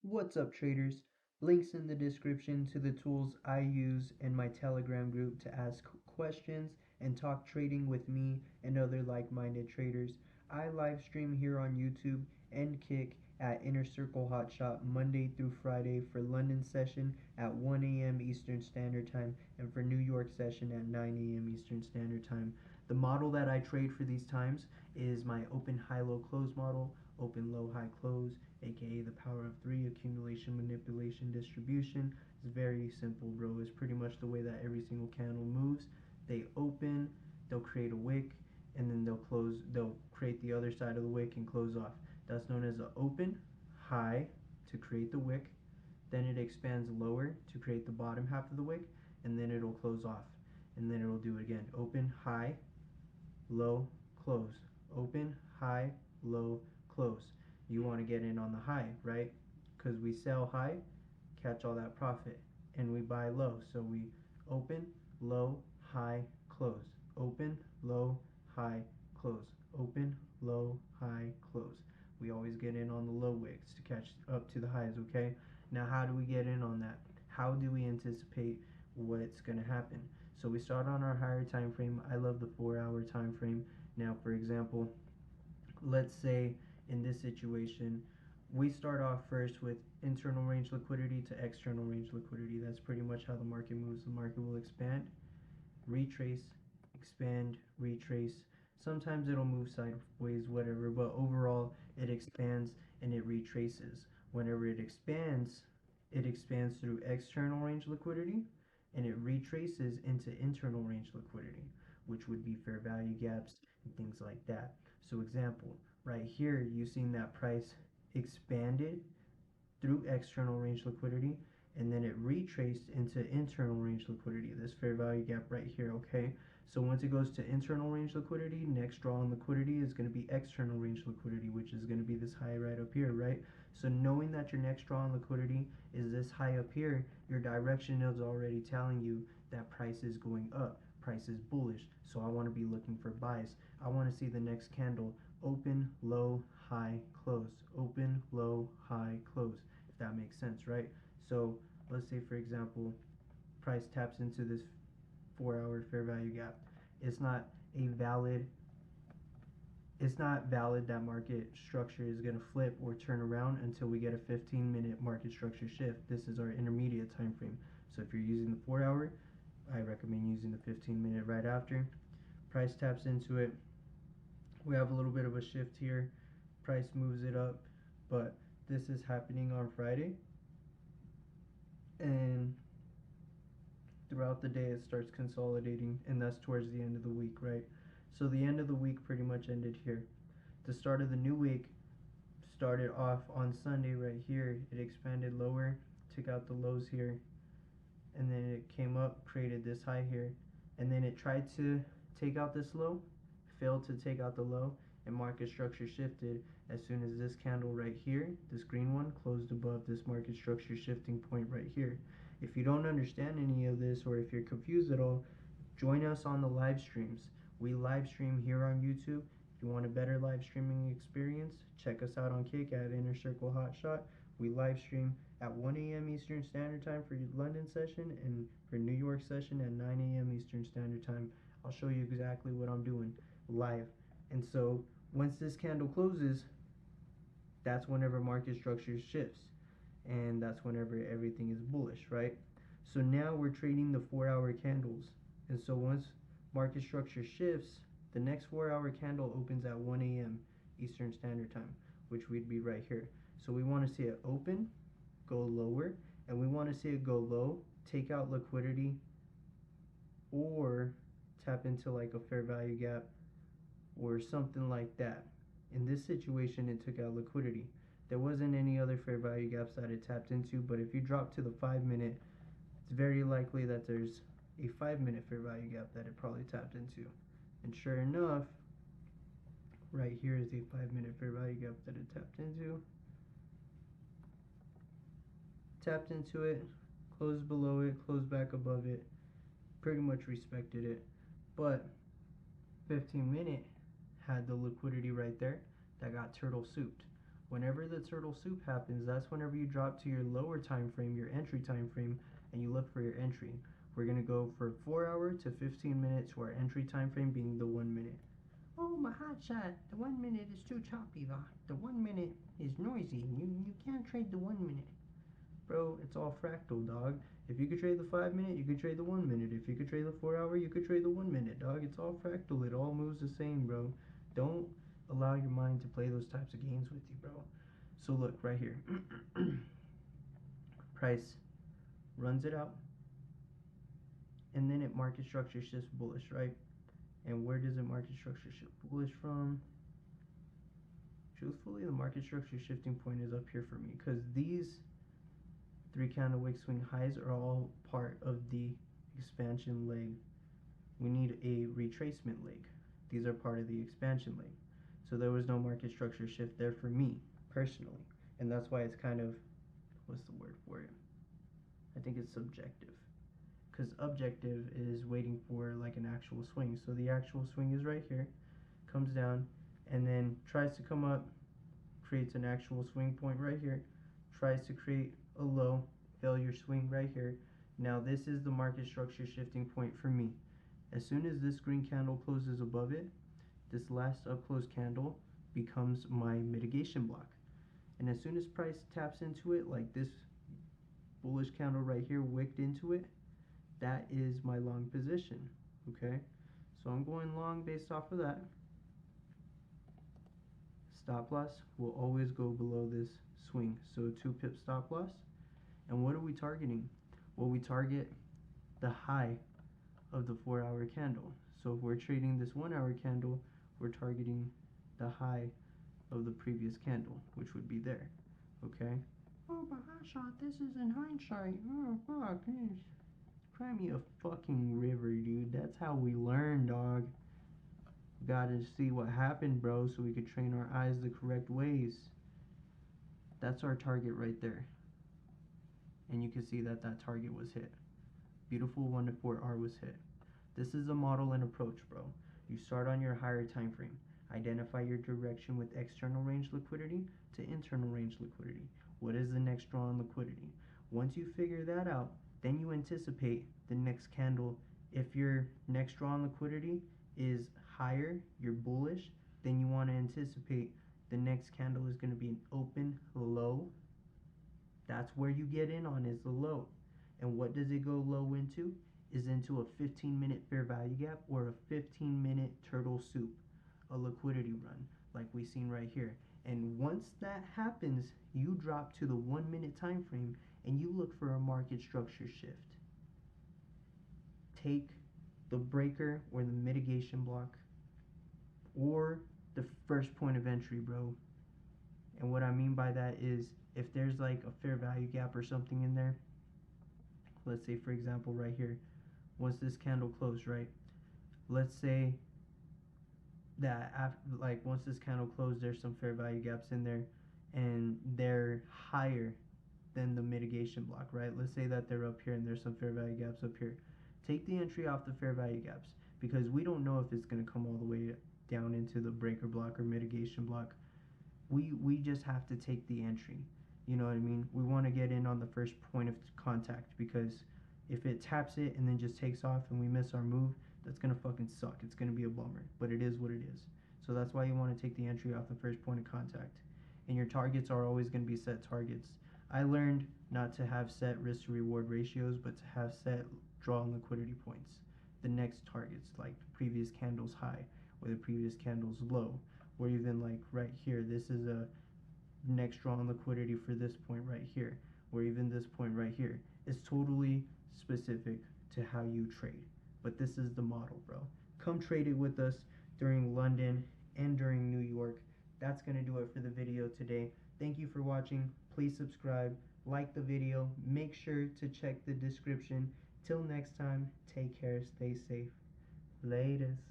What's up, traders? Links in the description to the tools I use in my Telegram group to ask questions and talk trading with me and other like-minded traders. I live stream here on YouTube and Kick at Inner Circle Hotshot Monday through Friday for London session at 1 a.m. Eastern Standard Time and for New York session at 9 a.m. Eastern Standard Time. The model that I trade for these times is my open high-low close model, open low high close, aka the power of three, accumulation, manipulation, distribution. It's very simple, bro. It's pretty much the way that every single candle moves. They open, they'll create a wick, and then they'll create the other side of the wick and close off. That's known as an open high to create the wick, then it expands lower to create the bottom half of the wick, and then it'll close off, and then it'll do it again. Open high, low, close, open high, low, close. You want to get in on the high, right? Because we sell high, catch all that profit, and we buy low. So we open, low, high, close, open, low, high, close, open, low, high, close. We always get in on the low wicks to catch up to the highs, okay? Now, how do we get in on that? How do we anticipate what's going to happen? So we start on our higher time frame. I love the 4-hour time frame. Now, for example, let's say in this situation, we start off first with internal range liquidity to external range liquidity. That's pretty much how the market moves. The market will expand, retrace, expand, retrace. Sometimes it'll move sideways, whatever, but overall it expands and it retraces. Whenever it expands through external range liquidity and it retraces into internal range liquidity, which would be fair value gaps and things like that. So example, right here you've seen that price expanded through external range liquidity and then it retraced into internal range liquidity, this fair value gap right here, okay? So once it goes to internal range liquidity, next draw on liquidity is going to be external range liquidity, which is going to be this high right up here, right? So knowing that your next draw on liquidity is this high up here, your direction is already telling you that price is going up, price is bullish. So I want to be looking for buys. I want to see the next candle open, low, high, close, open, low, high, close, if that makes sense, right? So let's say, for example, price taps into this 4-hour fair value gap. It's not a valid it's not valid that market structure is going to flip or turn around until we get a 15-minute market structure shift. This is our intermediate time frame. So if you're using the 4-hour, I recommend using the 15-minute right after. Price taps into it. We have a little bit of a shift here. Price moves it up, but this is happening on Friday. And throughout the day it starts consolidating, and that's towards the end of the week, right? So the end of the week pretty much ended here. The start of the new week started off on Sunday right here. It expanded lower, took out the lows here, and then it came up, created this high here, and then it tried to take out this low, failed to take out the low, and market structure shifted as soon as this candle right here, this green one, closed above this market structure shifting point right here. If you don't understand any of this, or if you're confused at all, join us on the live streams. We live stream here on YouTube. If you want a better live streaming experience, check us out on Kick at Inner Circle Hotshot. We live stream at 1 a.m. Eastern Standard Time for London session and for New York session at 9 a.m. Eastern Standard Time. I'll show you exactly what I'm doing live. And so once this candle closes, that's whenever market structure shifts, and that's whenever everything is bullish, right? So now we're trading the 4-hour candles, and so once market structure shifts, the next 4-hour candle opens at 1 a.m. Eastern Standard Time, which would be right here. So we want to see it open, go lower, and we want to see it go low, take out liquidity, or tap into like a fair value gap or something like that. In this situation, it took out liquidity. There wasn't any other fair value gaps that it tapped into, but if you drop to the 5-minute, it's very likely that there's a 5-minute fair value gap that it probably tapped into. And sure enough, right here is a 5-minute fair value gap that it tapped into. Tapped into it, closed below it, closed back above it, pretty much respected it. But 15-minute had the liquidity right there that got turtle souped. Whenever the turtle soup happens, that's whenever you drop to your lower time frame, your entry time frame, and you look for your entry. We're going to go for 4 hour to 15 minutes, to our entry time frame being the 1 minute. Oh, my hot shot, the 1 minute is too choppy. The 1 minute is noisy. You can't trade the 1 minute. Bro, it's all fractal, dog. If you could trade the 5 minute, you could trade the 1 minute. If you could trade the 4 hour, you could trade the 1 minute, dog. It's all fractal. It all moves the same, bro. Don't allow your mind to play those types of games with you, bro. So look right here. Price runs it out, and then it market structure shifts bullish, right? And where does the market structure shift bullish from? Truthfully, the market structure shifting point is up here for me, because these 3 candle wick swing highs are all part of the expansion leg. We need a retracement leg. These are part of the expansion leg. So there was no market structure shift there for me personally, and that's why it's kind of, what's the word for it? I think it's subjective, because objective is waiting for like an actual swing. So the actual swing is right here, comes down, and then tries to come up, creates an actual swing point right here, tries to create a low failure swing right here. Now this is the market structure shifting point for me. As soon as this green candle closes above it, this last up close candle becomes my mitigation block. And as soon as price taps into it, like this bullish candle right here wicked into it, that is my long position. Okay, so I'm going long based off of that. Stop loss will always go below this swing, so 2 pip stop loss. And what are we targeting? Well, we target the high of the 4 hour candle. So if we're trading this 1 hour candle, we're targeting the high of the previous candle, which would be there. Okay? Oh, but hot shot, this is in hindsight. Oh, fuck. Cry me a fucking river, dude. That's how we learn, dog. Gotta see what happened, bro, so we could train our eyes the correct ways. That's our target right there. And you can see that that target was hit. Beautiful 1 to 4R was hit. This is a model and approach, bro. You start on your higher time frame. Identify your direction with external range liquidity to internal range liquidity. What is the next draw on liquidity? Once you figure that out, then you anticipate the next candle. If your next draw on liquidity is higher, you're bullish, then you want to anticipate the next candle is going to be an open low. That's where you get in on, is the low. And what does it go low into? Is into a 15-minute fair value gap or a 15-minute turtle soup, a liquidity run like we seen right here. And once that happens, you drop to the 1 minute time frame and you look for a market structure shift. Take the breaker or the mitigation block or the first point of entry, bro. And what I mean by that is, if there's like a fair value gap or something in there, let's say for example right here, once this candle closed, right, let's say that after, like once this candle closed, there's some fair value gaps in there and they're higher than the mitigation block, right? Let's say that they're up here and there's some fair value gaps up here. Take the entry off the fair value gaps, because we don't know if it's going to come all the way down into the breaker block or mitigation block. We just have to take the entry. You know what I mean? We want to get in on the first point of contact, because if it taps it and then just takes off and we miss our move, that's going to fucking suck. It's going to be a bummer, but it is what it is. So that's why you want to take the entry off the first point of contact. And your targets are always going to be set targets. I learned not to have set risk to reward ratios, but to have set draw and liquidity points. The next targets, like the previous candle's high or the previous candle's low, or even like right here, this is a next draw on liquidity for this point right here, or even this point right here. It's totally specific to how you trade, but this is the model, bro. Come trade it with us during London and during New York. That's gonna do it for the video today. Thank you for watching. Please subscribe, like the video, make sure to check the description. Till next time, take care, stay safe. Latest.